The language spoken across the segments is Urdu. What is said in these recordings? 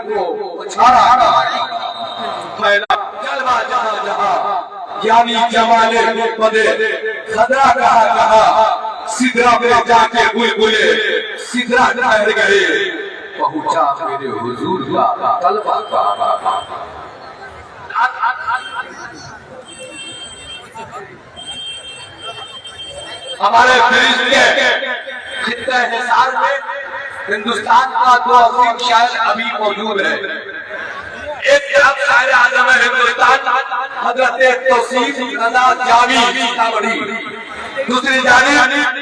کو چھاڑا پھیلا جلوہ جہاں جہاں یعنی جمال مقبدے خضرا کہا کہا سدرا پہ جا کے بلبلے سدرا ٹھہر گئے پہنچا میرے حضور کا طلبہ کا ہمارے فرشتے خطہ حصار میں ہندوستان کا دو عظیم شاعر ابھی موجود ہے. ایک طرف شاعر اعظم ہندوستان حضرت توصیف رضا جامی سیتابڑی، دوسری جانب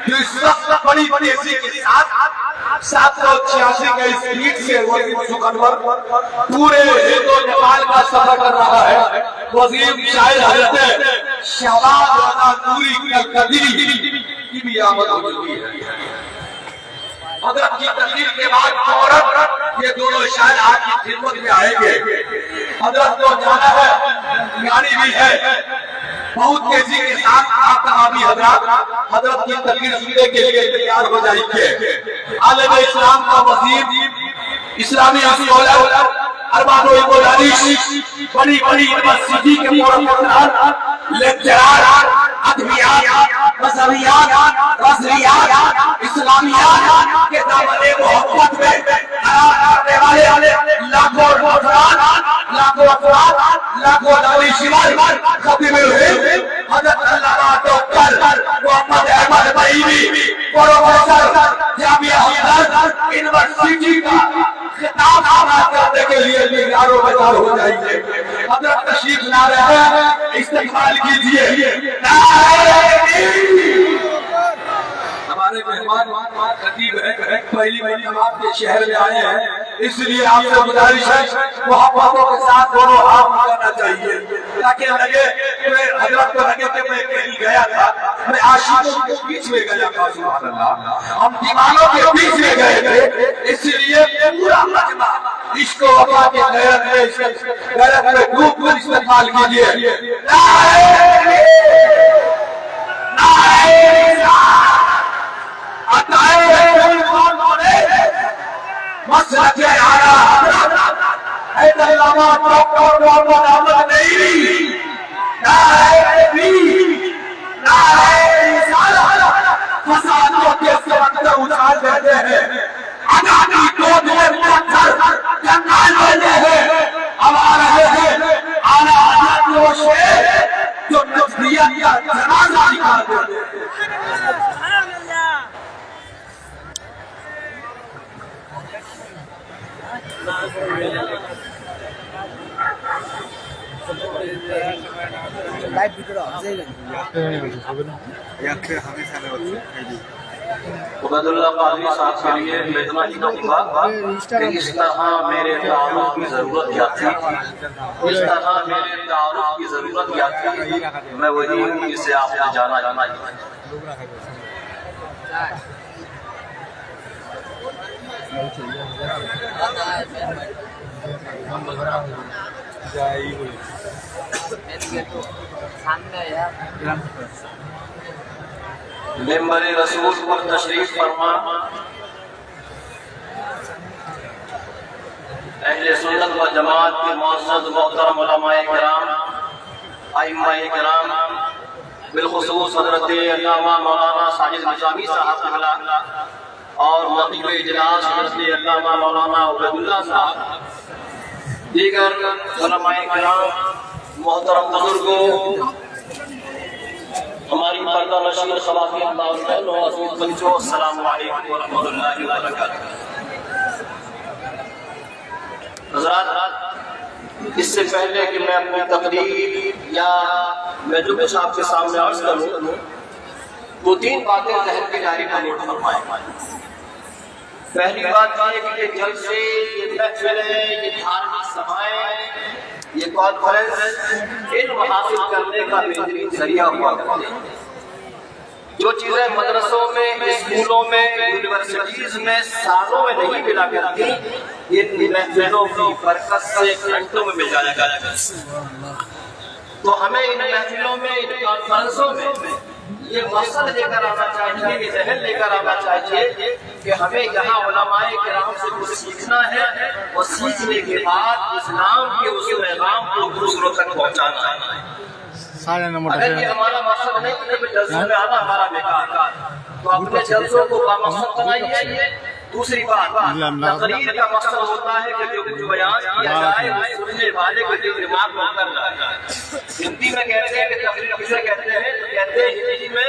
جو اس وقت بڑی تیزی کے ساتھ 786 کے اسپیڈ سے سکنور پورے ہند و نیپال کا سفر کر رہا ہے عظیم شاعر حضرت شہباز رضا نوری القدری کی بھی آمد ہو چکی ہے. حضرت کی تقریر کے بعد فوراً یہ دونوں شاعر آپ کی خدمت میں آئیں گے. حضرت کو جانا ہے، گاڑی بھی ہے، بہت تیزی کے ساتھ آپ کہاں بھی حضرت کی تقریر سننے کے لیے تیار ہو جائیں گے. عالم اسلام کا وزیر، اسلامی اسکالر، ارباب و دانش، بڑی بڑی یونیورسٹی کے پروفیسر، لیکچرار، ادبیات، مذہبیات، رسمیات، اسلامیات کے دامن محبت میں کرنے والے لاکھوں افراد، لاکھوں دانشور، خطیب الہند حضرت علامہ ڈاکٹر محمد احمد بریلوی پروفیسر جامعہ ہمدرد یونیورسٹی کا خطاب آغاز کرنے کے لیے تیار و بیدار ہو جائیں گے. حضرت تشریف لا رہے ہیں، استقبال کیجیے. ہمارے مہمان خطیب ہیں، پہلی مرتبہ آپ کے شہر میں آئے ہیں، اس لیے آپ سے گزارش ہے محبتوں کے ساتھ دونوں ہاتھ ملانا چاہیے تاکہ لگے حضرت کو لگے کہ میں کہیں گیا تھا، میں عاشقوں کے بیچ میں گیا تھا. سبحان اللہ، ہم دیوانوں کے بیچ میں گئے تھے، اس لیے پورا مجمع عشق و وفا کے غیرت میں ڈوب کر استقبال کیجیے. مسلک اعلیٰ حیدر علامہ ڈاکٹر محمد احمد بریلوی، نعرہ تکبیر، نعرہ رسالت، فسادوں کے سمندر اچھال رہتے ہیں، آزادی کو دور پتھر جنگال رہتے ہیں. اب آ رہے ہیں اعلیٰ حضرت وہ شیر جو نفسیت کا جنازہ نکال دیتے ہیں. عبید اللہ قادری صاحب کے لیے میں اتنا ہی کہوں گا کہ اس طرح میرے تعارف کی ضرورت کیا تھی، اس طرح میرے تعارف کی ضرورت کیا تھی، میں وہی ہوں جسے آپ نے جانا ممبر رسول پر تشریف فرما اہل سنت و جماعت کے معزز محترم علماء کرام، ائمہ کرام، بالخصوص حضرت علامہ مولانا ساجد نظامی صاحب اور نقیب اجلاس حضرت علامہ مولانا عبید اللہ صاحب، دیگر علماء کرام، محترم بزرگوں، ہماری پردہ نشین خواتین اور عزیز بچوں، السلام علیکم ورحمۃ اللہ وبرکاتہ. حضرات، اس سے پہلے کہ میں اپنی تقریر یا میں جو کچھ آپ کے سامنے عرض کروں، وہ تین باتیں ذہن کے جاری پر نوٹ فرمائیں. پہلی بات یہ کہ یہ جلسے، یہ محفلیں، یہ دھارمک سبھائیں، یہ کانفرنس علم حاصل کرنے کا بہترین ذریعہ ہوا کرتے ہیں. جو چیزیں مدرسوں میں، اسکولوں میں، یونیورسٹیز میں سالوں میں نہیں ملا کرتی، ان محفلوں کی برکت سے گھنٹوں میں مل جایا کرتی. تو ہمیں ان محفلوں میں، ان کانفرنسوں میں یہ مقصد لے کر آنا چاہیے، یہ ذہن لے کر آنا چاہیے کہ ہمیں یہاں علماء کرام سے کچھ سیکھنا ہے اور سیکھنے کے بعد اسلام کے اس پیغام کو دوسروں تک پہنچانا ہے۔ اگر یہ ہمارا مقصد نہیں ہے کہ جلسوں میں آنا ہمارا بیکار، تو اپنے جلسوں کو بامقصد بنائیے۔ دوسری بات، تقریر کا مقصد ہوتا ہے کہ جو بیان کیا جائے وہ سننے والے کے دماغ میں اتر جائے۔ ہندی میں کہتے ہیں کہ تقریر کسے کہتے ہیں؟ کہتے ہیں ہندی میں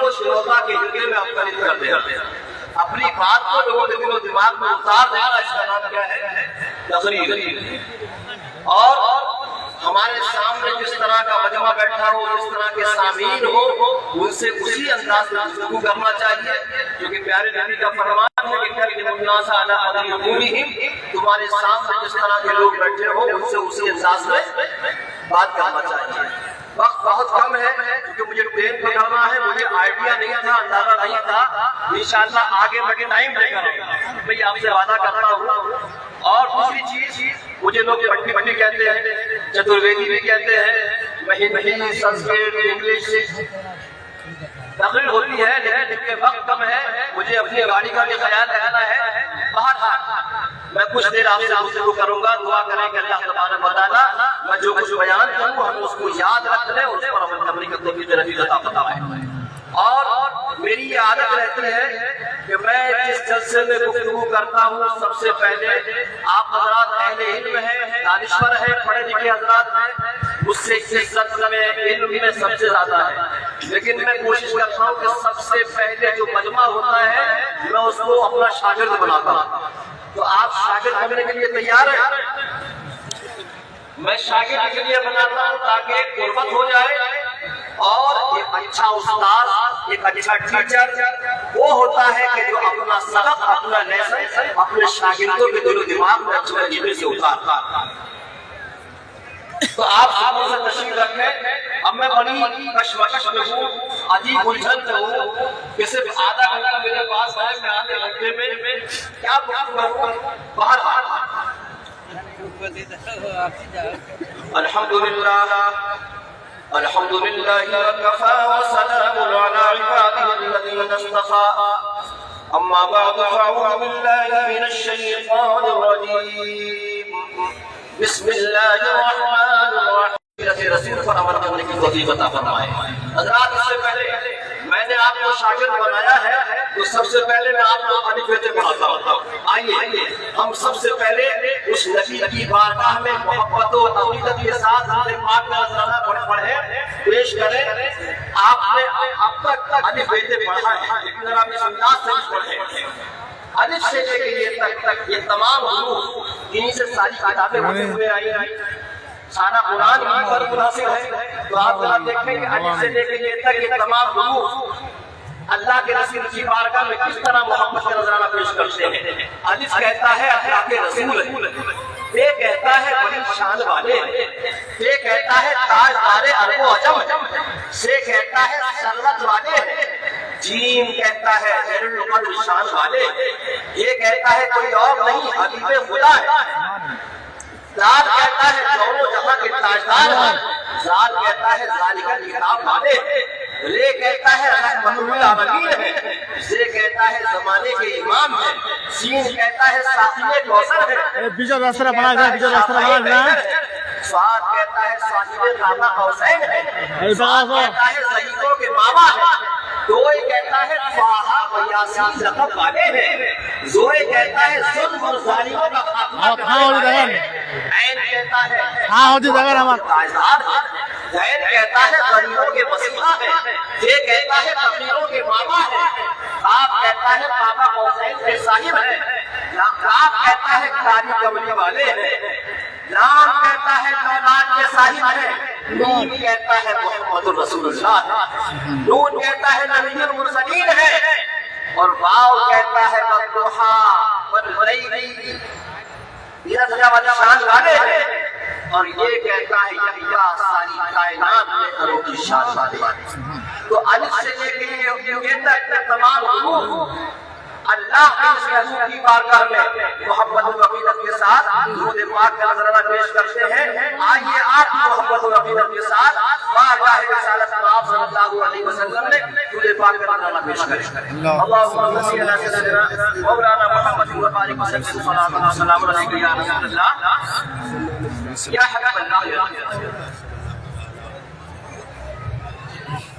کو شروتا کے ہردے میں انکلت کرتے ہیں، اپنی بات کو لوگوں کے دل و دماغ میں اتار دینا، اس کا نام کیا ہے؟ تقریر۔ اور ہمارے سامنے جس طرح کا مجمع بیٹھا ہو، جس طرح کے سامعین ہو، ان سے اسی انداز میں گفتگو کرنا چاہیے، کیونکہ پیارے نبی کا فرمان ہے کہ کلم الناس علی قدر عقولہم، تمہارے سامنے جس طرح کے لوگ بیٹھے ہو ان سے اسی انداز میں بات کرنا چاہیے۔ وقت بہت کم ہے کیونکہ مجھے ٹرین پکڑنا ہے، مجھے آئیڈیا نہیں تھا، اندازہ نہیں تھا، انشاءاللہ آگے میں ٹائم لے کر میں آپ سے وعدہ کرتا ہوں۔ اور دوسری چیز، مجھے لوگ پٹی کہتے ہیں، چترویدی بھی کہتے ہیں، ہندی، سنسکرت، انگلش تقریر ہوتی ہے، لیکن وقت کم ہے، مجھے اپنی گاڑی کا بھی خیال رکھنا ہے۔ بہرحال میں کچھ دیر آپ سے گفتگو کروں گا، دعا کریں کہ اللہ تبارک و تعالیٰ میں جو کچھ بیان کروں ہم اس کو یاد رکھ لیں، اس پر عمل کرنے کی توفیق نصیب عطا فرمائے۔ اور میری یہ عادت رہتی ہے کہ میں جس جلسے میں گفتگو کرتا ہوں سب سے پہلے آپ حضرات اہل علم ہیں، دانشور ہیں، پڑھے لکھے حضرات ہیں، مجھ سے عزت میں علم میں سب سے زیادہ ہے، لیکن میں کوشش کرتا ہوں کہ سب سے پہلے جو مجمع ہوتا ہے میں اس کو اپنا شاگرد بناتا ہوں۔ تو آپ شاگرد بننے کے لیے تیار ہیں؟ میں شاگرد کے لیے بناتا ہوں تاکہ ایک قربت ہو جائے، اور ایک اچھا استاد، ایک اچھا ٹیچر وہ ہوتا ہے کہ جو اپنا سبق، اپنا لیسن اپنے شاگردوں کے دل و دماغ میں اچھے طریقے سے اتارتا ہے۔ تو آپ سب سے تشریف رکھیں۔ اب میں بڑی کشمکش میں ہوں، عجیب الجھن میں ہوں کہ صرف آدھا گھنٹہ میرے پاس ہے، میں آدھے گھنٹے میں کیا کروں؟ بہرحال الحمد لله وكفى وسلام على عباده الذين اصطفى اما بعد فاعوذ بالله من الشيطان الرجيم بسم الله الرحمن الرحيم۔ رسول پر عمل کرنے کی توفیق عطا فرمائے۔ حضرات، اس سے پہلے میں نے آپ کو شاگرد بنایا ہے تو سب سے پہلے میں آپ کو الف ب پڑھاتا ہوں۔ آئیے ہم سب سے پہلے اس نبی کی بارگاہ میں محبت و عقیدت کے ساتھ پاک نذرانہ پڑھیں، پیش کریں۔ آپ نے اب تک الف ب پڑھا ہے، لیکن ذرا اس انداز سے پڑھیں۔ الف سے لے کے یہ تک یہ تمام حروف، انہی سے ساری کتابیں ہوتے ہوئے آئی ہیں، سارا قرآن بھی پر منحصر ہے۔ تو آپ ذرا دیکھیں کہ الف سے لے کے یہ تک یہ تمام حروف اللہ کے رسول کی بارگاہ میں کس طرح محبت کا نذرانہ پیش کرتے ہیں۔ الف کہتا ہے اللہ کے رسول، بے کہتا ہے بڑی شان والے، بے کہتا ہے تاجدار عرب و عجم، سے کہتا ہے سرورت والے، جیم کہتا ہے خیر القدر شان والے، یہ کہتا ہے کوئی اور نہیں حبیب خدا ہے، زال کہتا ہے دونوں جہاں کے تاجدار ہیں، زال کہتا ہے ذالک کتاب والے، لے کہتا ہے رحمت للعالمین ہے، سے کہتا ہے زمانے کے امام ہے، سین کہتا ہے ساقی کوثر ہے، بیچ راستہ بنا ہے، سواد کہتا ہے صاحب قابا قوسین ہے، سواد کہتا ہے سیدوں کے ماما ہے، دوئے کہتا ہے فاہا و یاسین لقب والے ہیں، زوئے کہتا ہے ظلم اور ظالموں کا خاتمہ ہے، عین کہتا ہے زین کہتا ہے غریبوں کے مسیحا ہے، یہ کہتا ہے فقیروں کے ماما ہے، آپ کہتا ہے قابا قوسین کے صاحب ہے، آپ کہتا ہے کاری کملی والے ہیں، نام کہتا ہے جولاد کے صاحب ہے، نیم کہتا ہے محمد رسول اللہ، نون کہتا ہے نبی المرسلین ہے، اور واو کہتا ہے والضحا واللیل اذا والشان والے ہیں، اور یہ کہتا ہے یحییٰ ساری کائنات میں انوکھی شان والے۔ تو الف سے لے کے یہ تک تمام حروف اللہ کے اس حضور کی بارگاہ میں محبت و عقیدت کے ساتھ درود پاک کا نذرانہ پیش کرتے ہیں. آئیے آپ محبت و عقیدت کے ساتھ بارگاہ رسالت آپ صلی اللہ علیہ وسلم میں درود پاک کا نذرانہ پیش کریں. اللہم صلی علی سیدنا مولانا محمد و بارک وسلم صلاۃ و سلام علیک یا رسول اللہ یا حبیب اللہ یا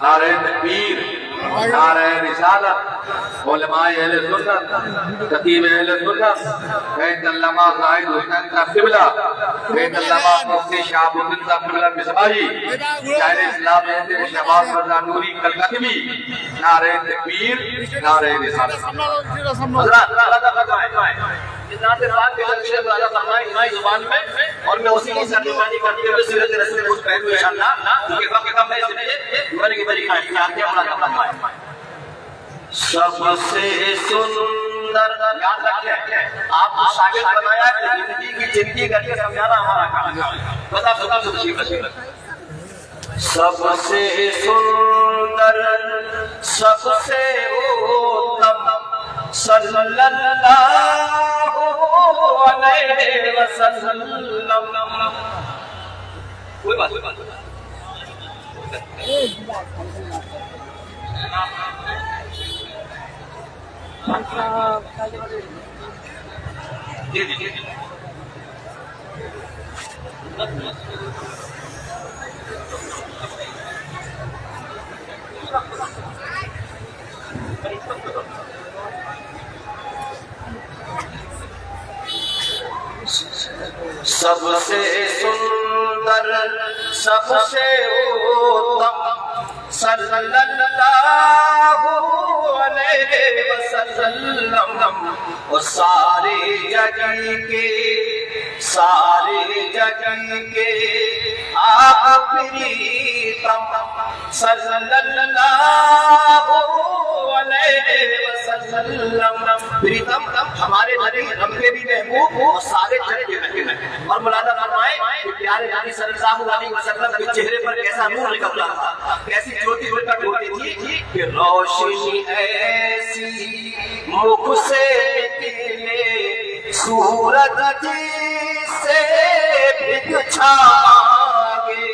نعرہ تکبیر، نعرہ رسالت، علماء اہل سنت، خطیب اہل سنت، بیت علامہ زاہد حسین صاحب قبلہ، بیت علامہ مفتی شہاب الدین صاحب قبلہ مصباحی، شاعر اسلام اہل شہباز رضا نوری کلکتبی. نعرہ تکبیر، نعرہ رسالت. حضرات اللہ فرمائے اس ذات پاک کے درشے میں اللہ فرمائے ہماری زبان میں، اور میں اسی کی سرنگانی کرتے ہوئے سیرت رسول کچھ پہلو انشاءاللہ کیونکہ وقت کم ہے، اس لیے بڑی بڑی خواہشات ہیں. اللہ فرمائے سب سے سندر، یاد رکھیں آپ کو شاگرد بنایا کہ زندگی کی زندگی کر کے سمجھانا ہمارا کام ہے. بتا سب سے سندر، سب سے اتم صلی اللہ علیہ وسلم. کوئی بات جی جی جی سب سے سندر، سب سے اتم صلی اللہ علیہ وسلم. اور سارے جگ کے آپ پریتم صلی اللہ علیہ وسلم. پریتم ہمارے نبی، ہم کے بھی محبوب اور سارے جگ کے محبوب. اور ملاحظہ فرمائیں کہ پیارے نبی صلی اللہ علیہ وسلم کے چہرے پر کیسا نور نکل رہا تھا، کیسی جوتی پرکٹ ہوتی تھی کہ روشنی ایسی مکھ سے نکلے سورج جیسے بچھاگے.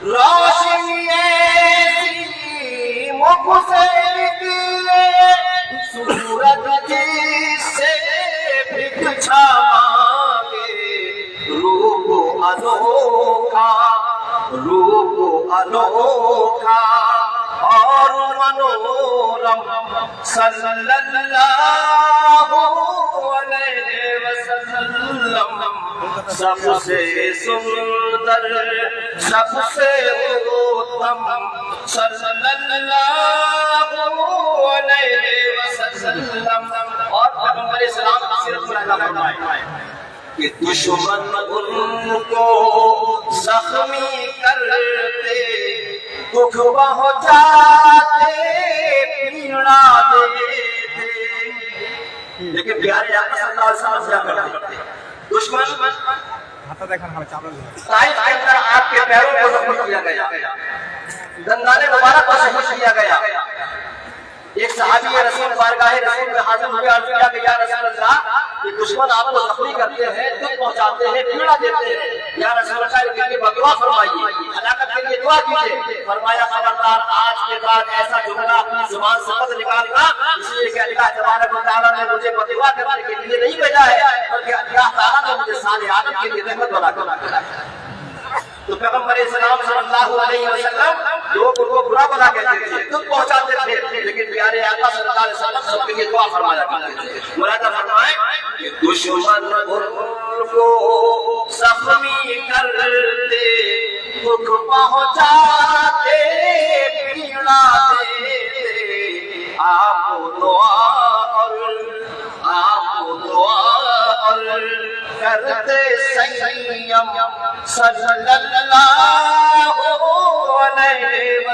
روشنی ایسی مکھ سے نکلے سورج جیسے بچھاگے. روپ انوکھا اور منورم صلی اللہ علیہ وسلم. سب سے سندر، سب سے اتم صلی اللہ علیہ وسلم. اور پیغمبر اسلام کی سیرت میں اللہ فرمائے کہ دشمن ان کو زخمی کرتے، دکھ پہنچاتے، پیڑا دیتے، لیکن پیارے آقا صلی اللہ علیہ وسلم کیا کرتے؟ دشمن طائف کے اندر آپ کے پیروں کو زخمی کیا گیا، دندان مبارک کو شہید کیا گیا. ایک صحابی رسول بارگاہ رسول میں حاضر ہوئے، عرض کیا کہ یا رسول اللہ یہ دشمن آپ کو زخمی کرتے ہیں، دکھ پہنچاتے ہیں، پیڑا دیتے ہیں، یا رسول اللہ ان کے لیے بدعا فرمائیے، ہلاکت کے لیے دعا کیجیے. فرمایا خبردار آج کے بعد ایسا جملہ اپنی زبان سے مت نکالنا، اس لیے کہ اللہ تبارک و تعالیٰ نے مجھے بدعا کرنے کے لیے نہیں بھیجا ہے، بلکہ اللہ تعالیٰ نے مجھے صالح آدم کے لیے رحمت بنا کر رکھا ہے. تو پیغمبر اسلام صلی اللہ علیہ وسلم لوگ ان کو برا بنا کہتے تھے، دکھ پہنچاتے تھے، لیکن پیارے آقا صلی اللہ علیہ وسلم سب کے لیے دعا فرمایا کرتے تھے. ملاحظہ فرمائیں کہ دشمن ان کو زخمی کرتے، دکھ پہنچاتے، پیڑا دیتے، آپ دعا کرتے سیم صلی اللہ علیہ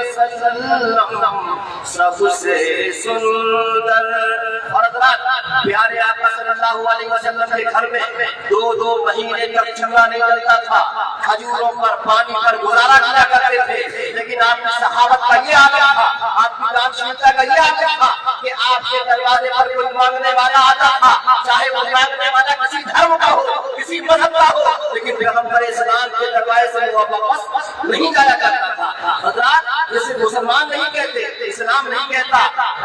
وسلم. سب سے سندر. اور پیارے آقا صلی اللہ علیہ وسلم کے گھر میں 2 مہینے تک چولہا نہیں جلتا تھا، کھجوروں پر پانی پر گزارا کیا کرتے تھے. لیکن آپ کی صحابت کا یہ عادت تھا، آپ کی دانشورتا کا یہ عادت تھا کہ آپ کے دروازے پر کوئی مانگنے والا آتا تھا، چاہے وہ مانگنے والا کسی دھرم کا ہو، کسی مذہب کا ہو، لیکن پیغمبر اسلام کے دروازے سے وہ واپس نہیں جایا کرتا تھا۔ حضرات، جسے مسلمان نہیں کہتے، اسلام نہیں کہتا۔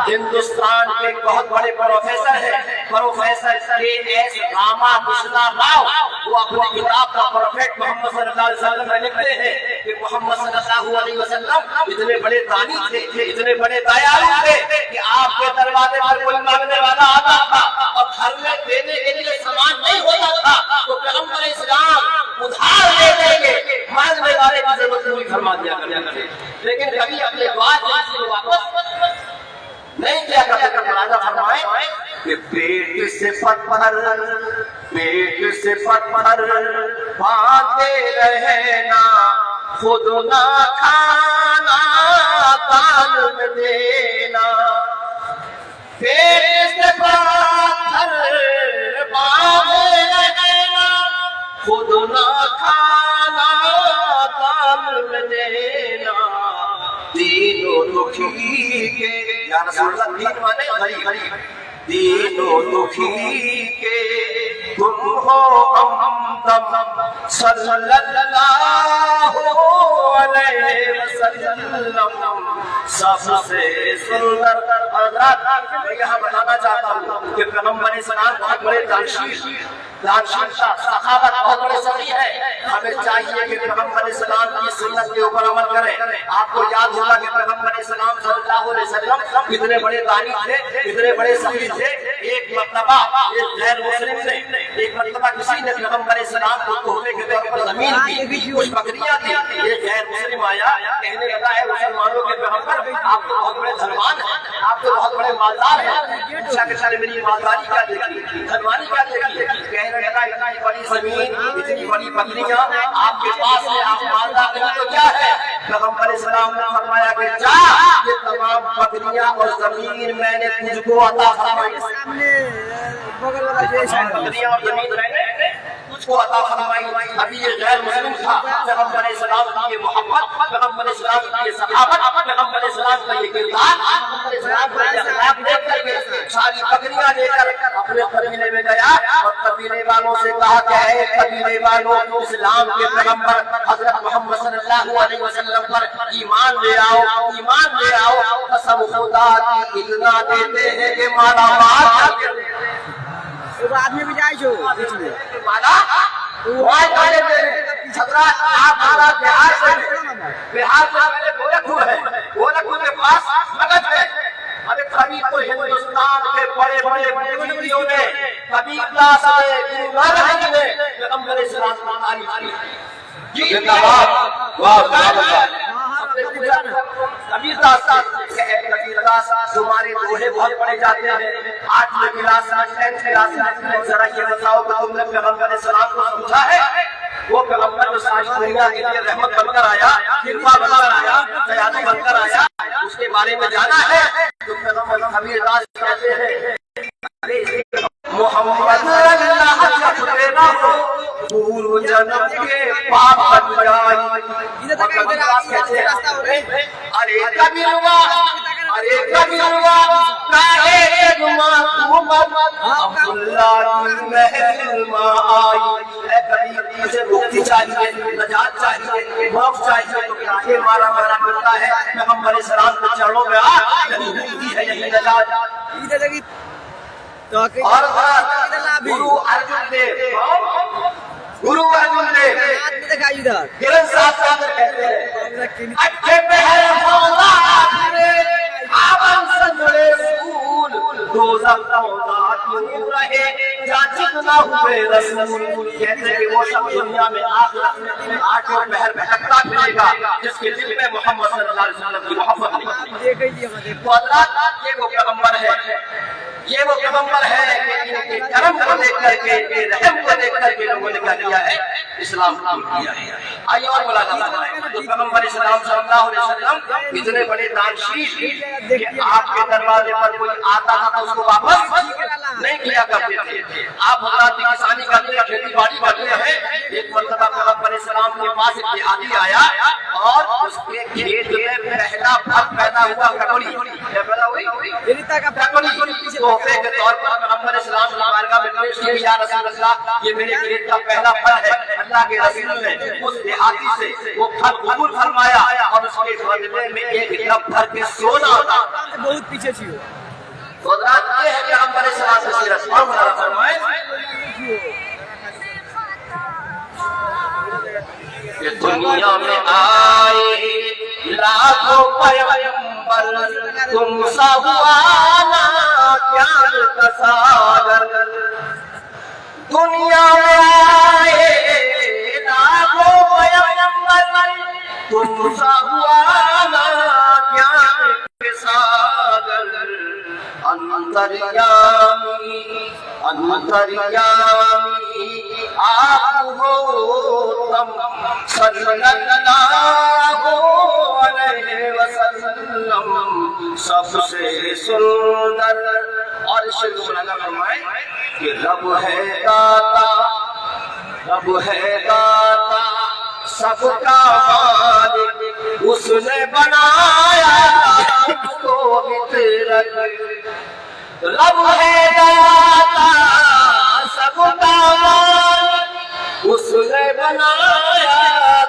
ہندوستان کے بہت بڑے پروفیسر ہیں، پروفیسر کے ایس راما کرشنا راؤ، وہ اپنی کتاب کا پروفیٹ محمد صلی اللہ علیہ وسلم میں لکھتے ہیں کہ محمد صلی اللہ علیہ وسلم اتنے بڑے دانی تھے، اتنے بڑے دیالو تھے کہ آپ کے دروازے پر کوئی مانگنے والا آتا تھا اور گھر میں دینے کے لیے سامان نہیں ہوتا تھا تو پیغمبر اسلام ادھار دے دیں گے، مانگنے والے کی ضرورت پوری فرما دیا کرتے، لیکن کبھی اپنے وعدے سے واپس نہیں کیا کرتے۔ ملاحظہ فرمائیں کہ پیٹ سے پتھر باندھے رہنا، خود نہ کھانا دان میں دینا، پیٹ سے پتھر باندھے رہنا، خود نہ کھانا دان میں دینا، دینوں دکھی کے، یا رسول اللہ دین مانے غریب، دینوں دکھی کے تم ہو ہمدم صلی اللہ علیہ وسلم، سب سے سندر۔ حضرات، میں یہاں بتانا چاہتا ہوں کہ پیغمبر اسلام بہت بڑے دانشور سخاوت بہت بڑے سخی ہے۔ ہمیں چاہیے کہ پیغمبر اسلام کی سنت کے اوپر عمل کریں۔ آپ کو یاد ہوگا کہ پیغمبر اسلام صلی اللہ علیہ وسلم اتنے بڑے دانی تھے، اتنے بڑے سخی تھے۔ ایک مرتبہ ایک غیر مسلم نے، ایک مرتبہ کسی نے پیغمبر اسلام کو تحفے کے طور پر زمین دی، کچھ بکریاں دی۔ ایک غیر مسلم آیا، کہنے لگا ہے مسلمانوں کے پیغمبر، آپ تو بہت بڑے دھنوان ہیں، آپ تو بہت بڑے مالدار ہیں، اچھا کہ سارے میری مالداری کیا دیکھی، دھنوانی کیا دیکھی؟ کہنے لگا اتنی بڑی زمین، اتنی بڑی بکریاں آپ کے پاس ہے، آپ مالدار نہیں تو کیا ہے؟ پیغمبر اسلام نے فرمایا کہ جا، یہ تمام بکریاں اور زمین میں نے تجھ کو عطا فرمائی، بکریاں اور زمین میں نے تجھ کو عطا فرمائی۔ ابھی یہ غیر مسلم تھا، پیغمبر اسلام کی یہ محبت، پیغمبر اسلام کی یہ صحابت، پیغمبر اسلام کا یہ کردار، پیغمبر اسلام کا یہ اخلاق دیکھ کر کے ساری بکریاں لے کر اپنے قبیلے میں گیا اور قبیلے والوں سے کہا کہ اے قبیلے والوں، اسلام کے پیغمبر حضرت محمد صلی اللہ علیہ وسلم پر ایمان لے آؤ، ایمان لے آؤ۔ قسم خدا کی اتنا دیتے ہیں کہ مالا مال آدمی بھی جائے چھو مالا حضرات، آپ حضرات بہار سے پہلے گورکھپور ہے، گورکھپور کے پاس مگدھ ہے۔ ابھی کبھی تو ہندوستان کے بڑے بڑے مجاہدوں نے، کبھی کلاس آئے گرو نانک جی نے پیغمبر اسلام کی تعریف کی۔ زندہ باد، واہ واہ۔ کبیر داس کبیر داس تمہارے دوہے بہت پڑے جاتے ہیں، 8ویں کلاس میں 10th کلاس میں، ذرا یہ بتاؤ کہ تم نے پیغمبر اسلام کو سمجھا ہے؟ وہ پیغمبر جو ساری دنیا کے لیے رحمت بن کر آیا، کرپا بن کر آیا، دیالو بن کر آیا، اس کے بارے میں جانا ہے تو پیغمبر کبیر داس کہتے ہیں محمد اللہ جب تیرا ہو پورو جنم کے پاپ بن جائی۔ ارے کبیروا، ارے کبیروا، کاہے محمد عبداللہ کی محل میں آئی۔ اے کبیر، مجھے مکتی چاہیے، نجات چاہیے، موقع چاہیے، تو کاہے مارا مارا کرتا ہے؟ پیغمبر اسلام کے چرنوں میں آ، یہی ہے، یہی نجات۔ اور گرو ارجن دیو، گرو ارجن دیو گرن صاحب کہتے ہیں اچھے پہر فولاد میں آبن سنجڑے سکول، دوزخ فولاد کیوں رہے جاچک نہ ہوئے رسول۔ کہتے ہیں کہ وہ شخص دنیا میں آخرت میں آٹھوں پہر بھٹکتا پھرے گا جس کے دل میں محمد صلی اللہ علیہ وسلم کی محبت نہیں۔ تو حضرات، یہ وہ پیغمبر ہے، یہ وہ پیغمبر ہے کہ ان کے کرم کو دیکھ کر کے، ان کے رحم کو دیکھ کر کے لوگوں نے کیا کیا ہے؟ اسلام قبول کیا ہے۔ آئیے اور ملاقات کریں۔ تو پیغمبر اسلام صلی اللہ علیہ وسلم اتنے بڑے دانشیر کہ آپ کے دروازے پر کوئی آتا تھا تو اس کو واپس نہیں کیا کرتے تھے۔ آپ حضرات کسانی کرتے ہیں، کھیتی باڑی کرتے ہیں۔ ایک مرتبہ پیغمبر السلام کے پاس ایک دیہاتی آیا اور اس کے کھیت میں پہلا پھل پیدا ہوا ککڑی. کیا پیدا ہوئی؟ ککڑی. تحفے کے طور پر پیغمبر اسلام کی بارگاہ میں پیش کی یا رسول اللہ یہ میرے کھیت کا پہلا پھل ہے. اللہ کے رسول نے اس دیہاتی سے وہ پھل قبول فرمایا اور اس کے بدلے میں ایک ڈب بھر کے سونا عطا. بہت پیچھے تھی وہ. تو رات یہ ہے کہ پیغمبر اسلام سے سیرت فرمائے کہ دنیا میں آئے لاکھوں پیغمبر تم سا ہوا نا پیار کا ساگر. دنیا میں آئے لاکھوں پیغمبر تم سا ہوا نا پیار کے ساگر. انتریامی آپ ہو تم صلی اللہ علیہ وسلم سب سے سندر. اور اس سے فرمائے کہ رب ہے داتا سب کا مالک اس نے بنایا کو فطرت. رب ہے داتا سب کا مالک اس نے بنایا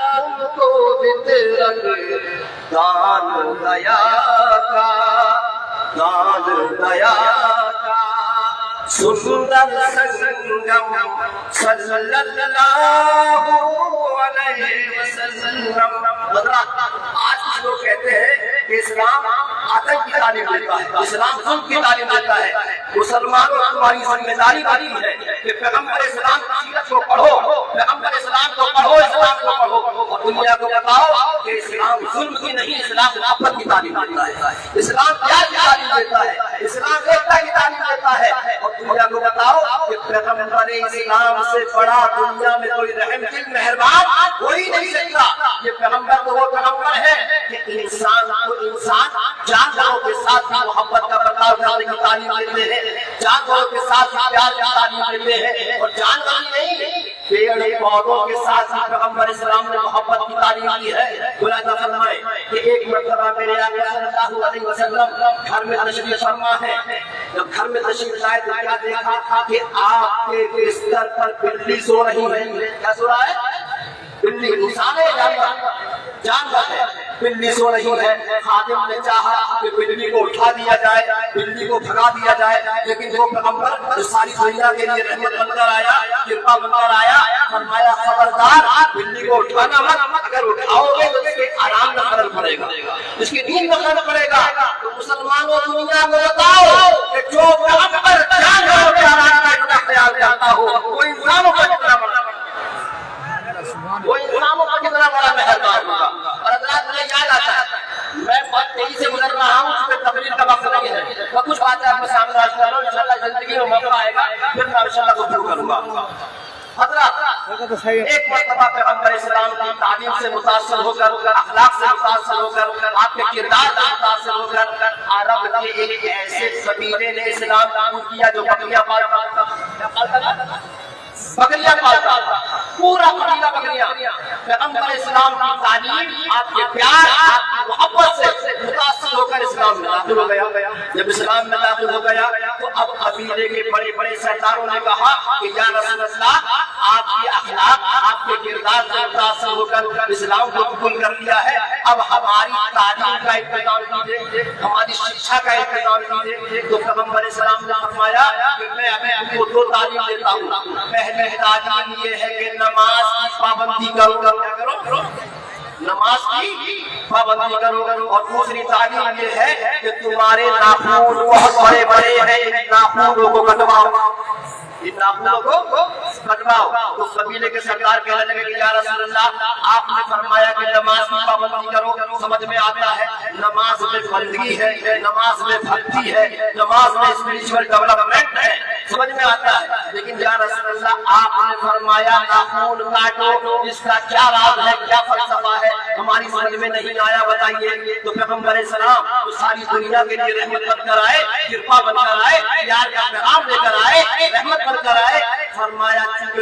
تم کو فطرت. دان دیا کا سندر سنگم صلی اللہ علیہ وسلم. آج کچھ لوگ کہتے ہیں کہ اسلام آتنک کی تعلیم دیتا ہے, اسلام ظلم کی تعلیم دیتا ہے. مسلمانوں ہماری ذمہ داری بنی ہے کہ پیغمبر اسلام کی سیرت کو پڑھو, پیغمبر اسلام کو پڑھو, اسلام کو پڑھو اور دنیا کو بتاؤ کہ اسلام ظلم کی نہیں, اسلام محبت کی تعلیم دیتا ہے. اسلام پیار کی تعلیم دیتا ہے, اسلام ایکتا کی تعلیم دیتا ہے. اور دنیا کو بتاؤ کہ پیغمبر اسلام سے بڑا دنیا میں کوئی رحم دل مہربان کوئی نہیں سکتا. یہ پیغمبر تو وہ پیغمبر ہے کہ انسان کو انسان جانوروں کے ساتھ بھی محبت کا برتاؤ کرنے کی تعلیم دیتے ہیں, جانوروں کے ساتھ پیار کی تعلیم دیتے ہیں. اور جانور ہی نہیں پیڑ پودوں کے ساتھ بھی پیغمبر اسلام نے محبت کی تعلیم دی ہے. بلند فرمائے کہ ایک مرتبہ میرے آقا صلی اللہ علیہ وسلم گھر میں تشریف فرما ہے. جب گھر میں تشریف لائے تو کیا دیکھا کہ آپ کے بستر پر بلی سو رہی ہے. کیا سو رہا ہے؟ بلی. انسان ہے جانور ہے, بلی سو رہی ہے. خادم نے چاہا کہ بلی کو اٹھا دیا جائے, بلی کو بھگا دیا جائے, لیکن وہ پیغمبر جو ساری دنیا کے لیے رحمت بن کر آیا, کرپا بن کر آیا, فرمایا خبردار بلی کو اٹھانا مت, اگر اٹھاؤ گے تو اس کے آرام میں خلل پڑے گا, اس کی نیند میں خلل پڑے گا. تو مسلمانوں دنیا کو بتاؤ کہ جو پیغمبر جانوروں کے آرام کا اتنا خیال کرتا ہو وہ انسانوں کا کتنا بڑا مہربان ہوگا. اور حضرات مجھے یاد آتا ہے, میں بہت تیزی سے گزر رہا ہوں, اس پہ تقریر کا وقت نہیں ہے. میں کچھ باتیں آپ کے سامنے عرض کر رہا ہوں, انشاءاللہ زندگی میں موقع آئے گا پھر میں انشاءاللہ گفتگو کروں گا. حضرات ایک مرتبہ پیغمبر اسلام کی تعلیم سے متاثر ہو کر, اخلاق سے متاثر ہو کر, آپ کے کردار سے متاثر ہو کر عرب کے ایک ایسے قبیلے نے اسلام قبول کیا جو بکریاں پالتا تھا. بکریاں پالتا تھا, پورا قبیلہ بکریاں. پیغمبر اسلام کی تعلیم آپ کے پیار, آپ کی محبت سے متاثر ہو کر اسلام میں داخل ہو گیا. جب اسلام میں داخل ہو گیا تو اب قبیلے کے بڑے بڑے سرداروں نے کہا کہ یا رسول اللہ آپ کی اخلاق, آپ کے کردار سے متاثر ہو کر اسلام کو قبول کر لیا ہے, اب ہماری تعلیم کا انتظام کیجیے, ہماری شکشا کا انتظام کیجیے. تو پیغمبر اسلام نے فرمایا کہ میں آپ کو دو تعلیم دیتا ہوں. پہلی تعلیم یہ ہے کہ نماز کی پابندی کرو, نماز کی پابندی کرو. اور دوسری تعلیم یہ ہے کہ تمہارے ناخون بہت بڑے بڑے ہیں, ان ناخونوں کو کٹواؤ, ان ناخونوں کو کٹواؤ. تو قبیلے کے سردار کہنے لگے کہ یا رسول اللہ آپ نے فرمایا کہ نماز کی پابندی کرو, سمجھ میں آتا ہے نماز میں بندگی ہے, نماز میں بھکتی ہے, نماز میں اسپرچول ڈیولپمنٹ ہے, سمجھ میں آتا ہے. لیکن یا رسول اللہ آپ نے فرمایا ناخون کاٹو, اس کا کیا راز ہے, کیا فلسفہ ہے, ہماری سمجھ میں نہیں آیا, بتائیے. تو پیغمبر اسلام تو ساری دنیا کے لیے رحمت بن کر آئے, کرپا بن کر آئے, پیار کا پیغام لے کر آئے, رحمت بن کر آئے. فرمایا کہ